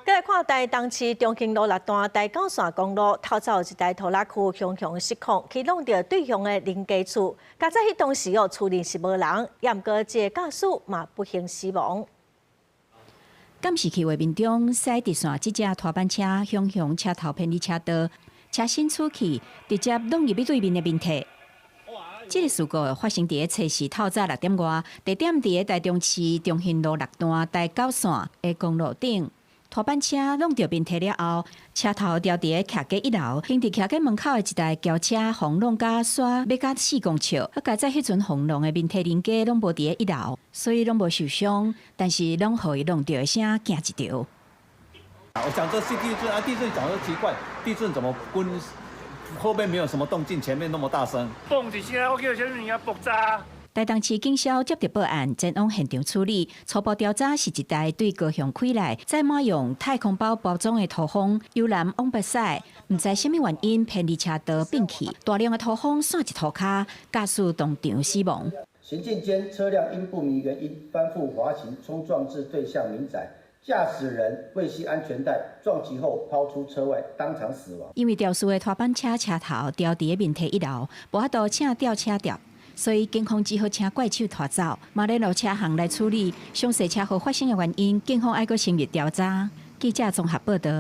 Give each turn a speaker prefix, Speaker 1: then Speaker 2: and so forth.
Speaker 1: 再来看台东市中兴路6段台九线公路，透早有一台拖拉机凶凶失控，去弄到对向的邻家厝。加在迄当时厝内是无人，也毋过这驾驶嘛不幸死亡。
Speaker 2: 监视器画面中，西直线这架拖板车凶凶车头偏离车道，车身出去，直接弄入去对面的面体。这个事故发生伫个测试透早6点外，地点伫个台中市中兴路6段台9线的公路顶。拖板车弄到面体了后，车头掉伫个徛在1楼，行伫徛在门口的一台轿车轰弄甲刷要甲4公尺，甲在迄阵轰弄的面体邻家拢无伫个1楼，所以拢无受伤，但是拢互伊弄到的声惊一条。
Speaker 3: 我想这是地震啊，地震讲说奇怪，地震怎么后面没有什么动静，前面那么大声？
Speaker 4: 蹦一声，我叫什么名爆炸？
Speaker 2: 台东市警消接到报案，前往现场处理。初步调查是一台对高雄开来，载满用太空包包装的土风由南往北驶，唔知什么原因偏离车道并去，大量的土风散一涂骹，驾驶当场死亡。
Speaker 5: 行进间，车辆因不明原因翻覆滑行，冲撞至对向民宅。驾驶人未系安全带，撞击后抛出车外，当场死亡。因为肇事的拖板车车头掉伫面体1楼，无法度请吊车吊。所以警方只好请怪手拖走，马联络车行来处理。详细车祸发生的原因，警方还阁深入调查。记者综合报道。